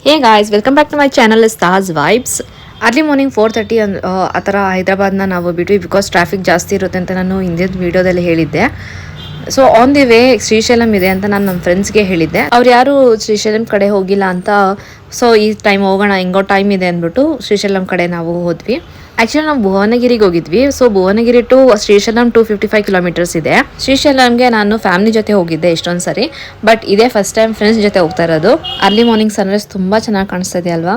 Hey guys, welcome back to my channel stars vibes. Early morning 4:30 ಆ ಥರ ಹೈದ್ರಾಬಾದ್ನ ನಾವು ಬಿಟ್ವಿ. ಬಿಕಾಸ್ ಟ್ರಾಫಿಕ್ ಜಾಸ್ತಿ ಇರುತ್ತೆ ಅಂತ ನಾನು ಹಿಂದಿನ ವೀಡಿಯೋದಲ್ಲಿ ಹೇಳಿದ್ದೆ. So on the way Srisailam ಇದೆ ಅಂತ ನಾನು ನಮ್ಮ ಫ್ರೆಂಡ್ಸ್ಗೆ ಹೇಳಿದ್ದೆ. ಅವ್ರು ಯಾರು ಶ್ರೀಶೈಲಂ ಕಡೆ ಹೋಗಿಲ್ಲ ಅಂತ, ಸೊ ಈ ಟೈಮ್ ಹೋಗೋಣ, ಹೆಂಗೋ ಟೈಮ್ ಇದೆ ಅಂದ್ಬಿಟ್ಟು ಶ್ರೀಶೈಲಂ ಕಡೆ ನಾವು ಹೋದ್ವಿ. ಆ್ಯಕ್ಚುಲಿ ನಾವು ಭುವನಗಿರಿಗೆ ಹೋಗಿದ್ವಿ. So Bhuvanagiri to Srisailam 255 kilometres ಇದೆ. ಶ್ರೀಶೈಲಂಗೆ ನಾನು ಫ್ಯಾಮಿಲಿ ಜೊತೆ ಹೋಗಿದ್ದೆ ಇಷ್ಟೊಂದು ಸರಿ, ಬಟ್ ಇದೇ ಫಸ್ಟ್ ಟೈಮ್ ಫ್ರೆಂಡ್ಸ್ ಜೊತೆ ಹೋಗ್ತಾ ಇರೋದು. ಅರ್ಲಿ ಮಾರ್ನಿಂಗ್ ಸನ್ರೈಸ್ ತುಂಬ ಚೆನ್ನಾಗಿ ಕಾಣಿಸ್ತಾ ಇದೆ ಅಲ್ವಾ.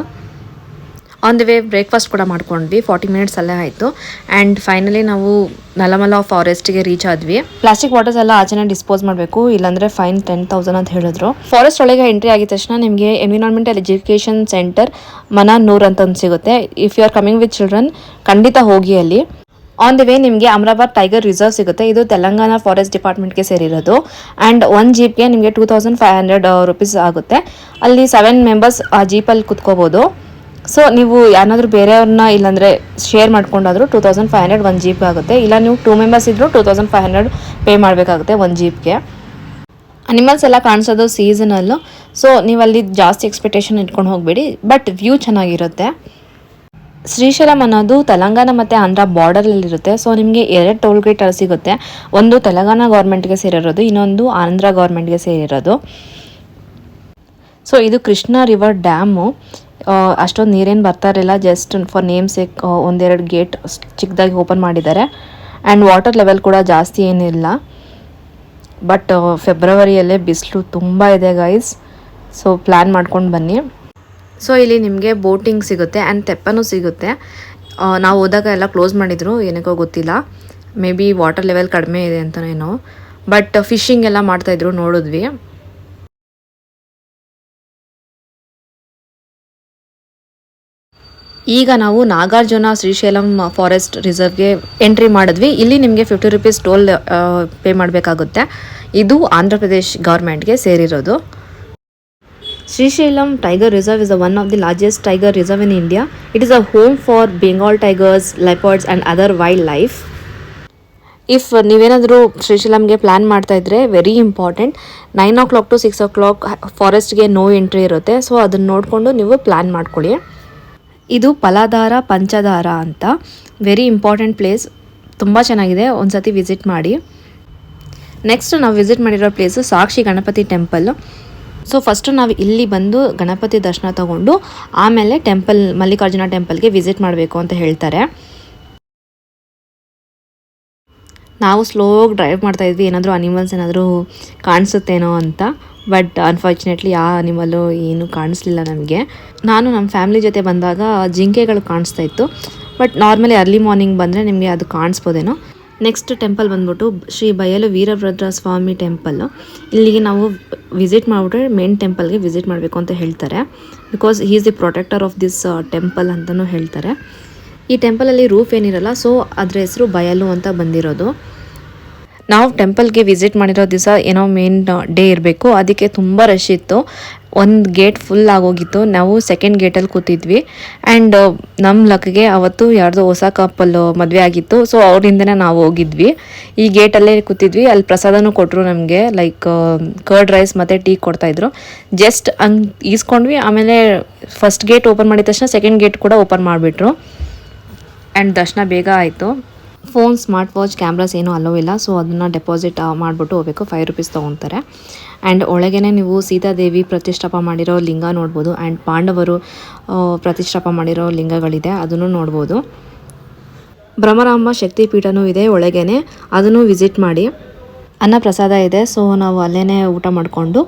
ಆನ್ ದಿ ವೇ ಬ್ರೇಕ್ಫಾಸ್ಟ್ ಕೂಡ ಮಾಡ್ಕೊಂಡ್ವಿ. 40 ಮಿನಿಟ್ಸ್ ಅಲ್ಲೇ ಆಯಿತು. ಆ್ಯಂಡ್ ಫೈನಲಿ ನಾವು ನಲಮಲ ಫಾರೆಸ್ಟ್ಗೆ ರೀಚ್ ಆದ್ವಿ. ಪ್ಲಾಸ್ಟಿಕ್ ಬಾಟಲ್ಸ್ ಎಲ್ಲ ಆಚೆನೇ ಡಿಸ್ಪೋಸ್ ಮಾಡಬೇಕು, ಇಲ್ಲಾಂದರೆ ಫೈನ್ 10,000 ಅಂತ ಹೇಳಿದ್ರು. ಫಾರೆಸ್ಟ್ ಒಳಗೆ ಎಂಟ್ರಿ ಆಗಿದ ತಕ್ಷಣ ನಿಮಗೆ ಎನ್ವಿರಾನ್ಮೆಂಟಲ್ ಎಜುಕೇಷನ್ ಸೆಂಟರ್ ಮನಾನೂರ್ ಅಂತ ಒಂದು ಸಿಗುತ್ತೆ. If you are coming with children ಖಂಡಿತ ಹೋಗಿ ಅಲ್ಲಿ. ಆನ್ ದಿ ವೇ ನಿಮಗೆ ಅಮರಾಬಾದ್ ಟೈಗರ್ ರಿಸರ್ವ್ ಸಿಗುತ್ತೆ. ಇದು ತೆಲಂಗಾಣ ಫಾರೆಸ್ಟ್ ಡಿಪಾರ್ಟ್ಮೆಂಟ್ಗೆ ಸೇರಿರೋದು. ಆ್ಯಂಡ್ ಒಂದು ಜೀಪ್ಗೆ ನಿಮಗೆ 2,500 ರುಪೀಸ್ ಆಗುತ್ತೆ. ಅಲ್ಲಿ 7 ಮೆಂಬರ್ಸ್ ಆ ಜೀಪಲ್ಲಿ ಕುತ್ಕೋಬೋದು. ಸೊ ನೀವು ಯಾರಾದರೂ ಬೇರೆಯವ್ರನ್ನ ಇಲ್ಲಾಂದರೆ ಶೇರ್ ಮಾಡ್ಕೊಂಡಾದರೂ 2,500 ಒಂದು ಜೀಪ್ಗೆ ಆಗುತ್ತೆ. ಇಲ್ಲ ನೀವು 2 ಮೆಂಬರ್ಸ್ ಇದ್ದರೂ 2,500 ಪೇ ಮಾಡಬೇಕಾಗುತ್ತೆ ಒಂದು ಜೀಪ್ಗೆ. ಅನಿಮಲ್ಸ್ ಎಲ್ಲ ಕಾಣಿಸೋದು ಸೀಸನಲ್ಲು. ಸೊ ನೀವು ಅಲ್ಲಿ ಜಾಸ್ತಿ ಎಕ್ಸ್ಪೆಕ್ಟೇಷನ್ ಇಟ್ಕೊಂಡು ಹೋಗಬೇಡಿ, ಬಟ್ ವ್ಯೂ ಚೆನ್ನಾಗಿರುತ್ತೆ. ಶ್ರೀಶೈಲಂ ಅನ್ನೋದು ತೆಲಂಗಾಣ ಮತ್ತು ಆಂಧ್ರ ಬಾರ್ಡರಲ್ಲಿರುತ್ತೆ. ಸೊ ನಿಮಗೆ 2 ಟೋಲ್ ಗೇಟ್ ಸಿಗುತ್ತೆ. ಒಂದು ತೆಲಂಗಾಣ ಗೌರ್ಮೆಂಟ್ಗೆ ಸೇರಿರೋದು, ಇನ್ನೊಂದು ಆಂಧ್ರ ಗೌರ್ಮೆಂಟ್ಗೆ ಸೇರಿರೋದು. ಸೊ ಇದು ಕೃಷ್ಣ ರಿವರ್ ಡ್ಯಾಮು. ಅಷ್ಟೊಂದು ನೀರೇನು ಬರ್ತಾ ಇರಲಿಲ್ಲ, ಜಸ್ಟ್ ಫಾರ್ ನೇಮ್ ಸೇಕ್ ಒಂದೆರಡು ಗೇಟ್ ಚಿಕ್ಕದಾಗಿ ಓಪನ್ ಮಾಡಿದ್ದಾರೆ. ಆ್ಯಂಡ್ ವಾಟರ್ ಲೆವೆಲ್ ಕೂಡ ಜಾಸ್ತಿ ಏನಿಲ್ಲ. ಬಟ್ ಫೆಬ್ರವರಿಯಲ್ಲೇ ಬಿಸಿಲು ತುಂಬ ಇದೆ ಗೈಸ್. ಸೊ ಪ್ಲ್ಯಾನ್ ಮಾಡ್ಕೊಂಡು ಬನ್ನಿ. ಸೊ ಇಲ್ಲಿ ನಿಮಗೆ ಬೋಟಿಂಗ್ ಸಿಗುತ್ತೆ ಆ್ಯಂಡ್ ತೆಪ್ಪನೂ ಸಿಗುತ್ತೆ. ನಾವು ಹೋದಾಗ ಎಲ್ಲ ಕ್ಲೋಸ್ ಮಾಡಿದರು, ಏನಕ್ಕೋ ಗೊತ್ತಿಲ್ಲ. ಮೇ ಬಿ ವಾಟರ್ ಲೆವೆಲ್ ಕಡಿಮೆ ಇದೆ ಅಂತನೇನೋ. ಬಟ್ ಫಿಶಿಂಗ್ ಎಲ್ಲ ಮಾಡ್ತಾಯಿದ್ರು, ನೋಡಿದ್ವಿ. ಈಗ ನಾವು ನಾಗಾರ್ಜುನ ಶ್ರೀಶೈಲಂ ಫಾರೆಸ್ಟ್ ರಿಸರ್ವ್ಗೆ ಎಂಟ್ರಿ ಮಾಡಿದ್ವಿ. ಇಲ್ಲಿ ನಿಮಗೆ 50 ರುಪೀಸ್ ಟೋಲ್ ಪೇ ಮಾಡಬೇಕಾಗುತ್ತೆ. ಇದು Andhra Pradesh ಗೌರ್ಮೆಂಟ್ಗೆ ಸೇರಿರೋದು. Srisailam Tiger Reserve is one of the largest tiger reserve in India. It is a home for Bengal tigers, leopards and other wildlife. If ನೀವೇನಾದರೂ ಶ್ರೀಶೈಲಂಗೆ ಪ್ಲ್ಯಾನ್ ಮಾಡ್ತಾ ಇದ್ರೆ, very important, 9 o'clock to 6 o'clock ಫಾರೆಸ್ಟ್ಗೆ no entry ಇರುತ್ತೆ. So ಅದನ್ನು ನೋಡಿಕೊಂಡು ನೀವು plan ಮಾಡ್ಕೊಳ್ಳಿ. ಇದು ಫಲಧಾರ ಪಂಚಧಾರ ಅಂತ ವೆರಿ ಇಂಪಾರ್ಟೆಂಟ್ ಪ್ಲೇಸ್. ತುಂಬ ಚೆನ್ನಾಗಿದೆ, ಒಂದು ಸತಿ ವಿಸಿಟ್ ಮಾಡಿ. ನೆಕ್ಸ್ಟ್ ನಾವು ವಿಸಿಟ್ ಮಾಡಿರೋ ಪ್ಲೇಸು ಸಾಕ್ಷಿ ಗಣಪತಿ ಟೆಂಪಲ್ಲು. ಸೊ ಫಸ್ಟು ನಾವು ಇಲ್ಲಿ ಬಂದು ಗಣಪತಿ ದರ್ಶನ ತಗೊಂಡು ಆಮೇಲೆ ಟೆಂಪಲ್ ಮಲ್ಲಿಕಾರ್ಜುನ ಟೆಂಪಲ್ಗೆ ವಿಸಿಟ್ ಮಾಡಬೇಕು ಅಂತ ಹೇಳ್ತಾರೆ. ನಾವು ಸ್ಲೋಗಿ ಡ್ರೈವ್ ಮಾಡ್ತಾಯಿದ್ವಿ, ಏನಾದರೂ ಅನಿಮಲ್ಸ್ ಏನಾದರೂ ಕಾಣಿಸುತ್ತೇನೋ ಅಂತ. ಬಟ್ ಅನ್ಫಾರ್ಚುನೇಟ್ಲಿ ಆ ಅನಿಮಲ್ಲು ಏನು ಕಾಣಿಸ್ಲಿಲ್ಲ ನಮಗೆ. ನಾನು ನಮ್ಮ ಫ್ಯಾಮಿಲಿ ಜೊತೆ ಬಂದಾಗ ಜಿಂಕೆಗಳು ಕಾಣಿಸ್ತಾ ಇತ್ತು. ಬಟ್ ನಾರ್ಮಲಿ ಅರ್ಲಿ ಮಾರ್ನಿಂಗ್ ಬಂದರೆ ನಿಮಗೆ ಅದು ಕಾಣಿಸ್ಬೋದೇನೋ. ನೆಕ್ಸ್ಟ್ ಟೆಂಪಲ್ ಬಂದ್ಬಿಟ್ಟು ಶ್ರೀ ಬಯಲು ವೀರಭದ್ರ ಸ್ವಾಮಿ ಟೆಂಪಲ್ಲು. ಇಲ್ಲಿಗೆ ನಾವು ವಿಸಿಟ್ ಮಾಡಿಬಿಟ್ರೆ ಮೇನ್ ಟೆಂಪಲ್ಗೆ ವಿಸಿಟ್ ಮಾಡಬೇಕು ಅಂತ ಹೇಳ್ತಾರೆ. Because he is the protector of this temple ಅಂತಲೂ ಹೇಳ್ತಾರೆ. ಈ ಟೆಂಪಲಲ್ಲಿ ರೂಫ್ ಏನಿರಲ್ಲ, ಸೊ ಅದ್ರ ಹೆಸರು ಬಯಲು ಅಂತ ಬಂದಿರೋದು. ನಾವು ಟೆಂಪಲ್ಗೆ ವಿಸಿಟ್ ಮಾಡಿರೋ ದಿವಸ ಏನೋ ಮೇನ್ ಡೇ ಇರಬೇಕು, ಅದಕ್ಕೆ ತುಂಬ ರಶ್ ಇತ್ತು. ಒಂದು ಗೇಟ್ ಫುಲ್ ಆಗೋಗಿತ್ತು. ನಾವು ಸೆಕೆಂಡ್ ಗೇಟಲ್ಲಿ ಕೂತಿದ್ವಿ. ಆ್ಯಂಡ್ ನಮ್ಮ ಲಕ್ಗೆ ಅವತ್ತು ಯಾರ್ದೋ ಹೊಸ ಕಪ್ಪಲ್ಲು ಮದುವೆ ಆಗಿತ್ತು. ಸೊ ಅವರಿಂದನೇ ನಾವು ಹೋಗಿದ್ವಿ. ಈ ಗೇಟಲ್ಲೇ ಕೂತಿದ್ವಿ. ಅಲ್ಲಿ ಪ್ರಸಾದನೂ ಕೊಟ್ಟರು ನಮಗೆ, ಲೈಕ್ ಕರ್ಡ್ ರೈಸ್ ಮತ್ತು ಟೀ ಕೊಡ್ತಾಯಿದ್ರು. ಜಸ್ಟ್ ಹಂಗೆ ಈಸ್ಕೊಂಡ್ವಿ. ಆಮೇಲೆ ಫಸ್ಟ್ ಗೇಟ್ ಓಪನ್ ಮಾಡಿದ ತಕ್ಷಣ ಸೆಕೆಂಡ್ ಗೇಟ್ ಕೂಡ ಓಪನ್ ಮಾಡಿಬಿಟ್ರು. ಆ್ಯಂಡ್ ದರ್ಶನ ಬೇಗ ಆಯಿತು. ಫೋನ್, ಸ್ಮಾರ್ಟ್ ವಾಚ್, ಕ್ಯಾಮ್ರಾಸ್ ಏನೂ ಅಲೋ ಇಲ್ಲ. ಸೊ ಅದನ್ನು ಡೆಪಾಸಿಟ್ ಮಾಡಿಬಿಟ್ಟು ಹೋಗಬೇಕು. 5 ರುಪೀಸ್ ತೊಗೊತಾರೆ. ಆ್ಯಂಡ್ ಒಳಗೇ ನೀವು ಸೀತಾದೇವಿ ಪ್ರತಿಷ್ಠಾಪ ಮಾಡಿರೋ ಲಿಂಗ ನೋಡ್ಬೋದು. ಆ್ಯಂಡ್ ಪಾಂಡವರು ಪ್ರತಿಷ್ಠಾಪ ಮಾಡಿರೋ ಲಿಂಗಗಳಿದೆ, ಅದನ್ನು ನೋಡ್ಬೋದು. ಭ್ರಮರಾಂಬ ಶಕ್ತಿಪೀಠನೂ ಇದೆ ಒಳಗೇ, ಅದನ್ನು ವಿಸಿಟ್ ಮಾಡಿ. ಅನ್ನ ಪ್ರಸಾದ ಇದೆ. ಸೊ ನಾವು ಅಲ್ಲೇ ಊಟ ಮಾಡಿಕೊಂಡು,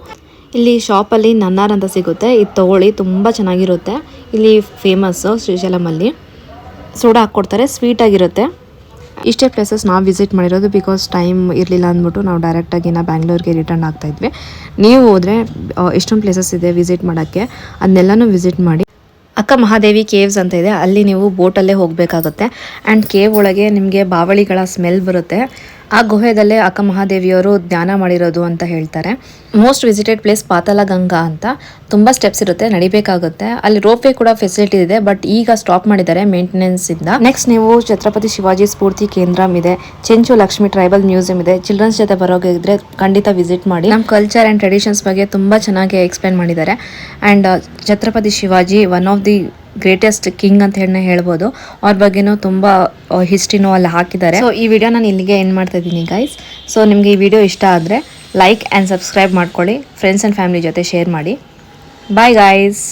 ಇಲ್ಲಿ ಶಾಪಲ್ಲಿ ನನ್ನಾರ್ ಅಂತ ಸಿಗುತ್ತೆ, ಇದು ತೊಗೊಳ್ಳಿ, ತುಂಬ ಚೆನ್ನಾಗಿರುತ್ತೆ. ಇಲ್ಲಿ ಫೇಮಸ್ಸು ಶ್ರೀಶೈಲಮಲ್ಲಿ. ಸೋಡಾ ಹಾಕ್ಕೊಡ್ತಾರೆ, ಸ್ವೀಟಾಗಿರುತ್ತೆ. ಇಷ್ಟೇ ಪ್ಲೇಸಸ್ ನಾವು ವಿಸಿಟ್ ಮಾಡಿರೋದು. ಬಿಕಾಸ್ ಟೈಮ್ ಇರಲಿಲ್ಲ ಅಂದ್ಬಿಟ್ಟು ನಾವು ಡೈರೆಕ್ಟಾಗಿ ಬ್ಯಾಂಗ್ಳೂರಿಗೆ ರಿಟರ್ನ್ ಆಗ್ತಾಯಿದ್ವಿ. ನೀವು ಹೋದರೆ ಎಷ್ಟೊಂದು ಪ್ಲೇಸಸ್ ಇದೆ ವಿಸಿಟ್ ಮಾಡೋಕ್ಕೆ, ಅದನ್ನೆಲ್ಲನೂ ವಿಸಿಟ್ ಮಾಡಿ. ಅಕ್ಕ ಮಹಾದೇವಿ ಕೇವ್ಸ್ ಅಂತ ಇದೆ, ಅಲ್ಲಿ ನೀವು ಬೋಟಲ್ಲೇ ಹೋಗಬೇಕಾಗುತ್ತೆ. ಆ್ಯಂಡ್ ಕೇವ್ ಒಳಗೆ ನಿಮಗೆ ಬಾವಳಿಗಳ ಸ್ಮೆಲ್ ಬರುತ್ತೆ. ಆ ಗುಹೆದಲ್ಲೇ ಅಕ್ಕ ಮಹಾದೇವಿಯವರು ಧ್ಯಾನ ಮಾಡಿರೋದು ಅಂತ ಹೇಳ್ತಾರೆ. ಮೋಸ್ಟ್ ವಿಸಿಟೆಡ್ ಪ್ಲೇಸ್ ಪಾತಾಳ ಗಂಗಾ ಅಂತ. ತುಂಬ ಸ್ಟೆಪ್ಸ್ ಇರುತ್ತೆ, ನಡಿಬೇಕಾಗುತ್ತೆ. ಅಲ್ಲಿ ರೋಪ್ ವೇ ಕೂಡ ಫೆಸಿಲಿಟಿ ಇದೆ, ಬಟ್ ಈಗ ಸ್ಟಾಪ್ ಮಾಡಿದ್ದಾರೆ ಮೇಂಟೆನೆನ್ಸ್ ಇಂದ. ನೆಕ್ಸ್ಟ್ ನೀವು ಛತ್ರಪತಿ ಶಿವಾಜಿ ಸ್ಫೂರ್ತಿ ಕೇಂದ್ರ ಇದೆ, ಚೆಂಚು ಲಕ್ಷ್ಮಿ ಟ್ರೈಬಲ್ ಮ್ಯೂಸಿಯಂ ಇದೆ. ಚಿಲ್ಡ್ರನ್ಸ್ ಜೊತೆ ಬರೋಗಿದ್ರೆ ಖಂಡಿತ ವಿಸಿಟ್ ಮಾಡಿ. ನಮ್ಮ ಕಲ್ಚರ್ ಆ್ಯಂಡ್ ಟ್ರೆಡಿಷನ್ಸ್ ಬಗ್ಗೆ ತುಂಬ ಚೆನ್ನಾಗಿ ಎಕ್ಸ್ಪ್ಲೇನ್ ಮಾಡಿದ್ದಾರೆ. And Chhatrapati Shivaji one of the greatest king ಅಂತ ಹೇಳ್ಬೋದು. ಅವ್ರ ಬಗ್ಗೆನೂ ತುಂಬ ಹಿಸ್ಟ್ರಿನೂ ಅಲ್ಲಿ ಹಾಕಿದ್ದಾರೆ. ಸೊ ಈ ವಿಡಿಯೋ ನಾನು ಇಲ್ಲಿಗೆ ಎಂಡ್ ಮಾಡ್ತಾ ಇದ್ದೀನಿ ಗೈಸ್. ಸೊ ನಿಮಗೆ ಈ ವಿಡಿಯೋ ಇಷ್ಟ ಆದರೆ ಲೈಕ್ ಆ್ಯಂಡ್ ಸಬ್ಸ್ಕ್ರೈಬ್ ಮಾಡ್ಕೊಳ್ಳಿ, ಫ್ರೆಂಡ್ಸ್ ಆ್ಯಂಡ್ ಫ್ಯಾಮಿಲಿ ಜೊತೆ ಶೇರ್ ಮಾಡಿ. Bye guys.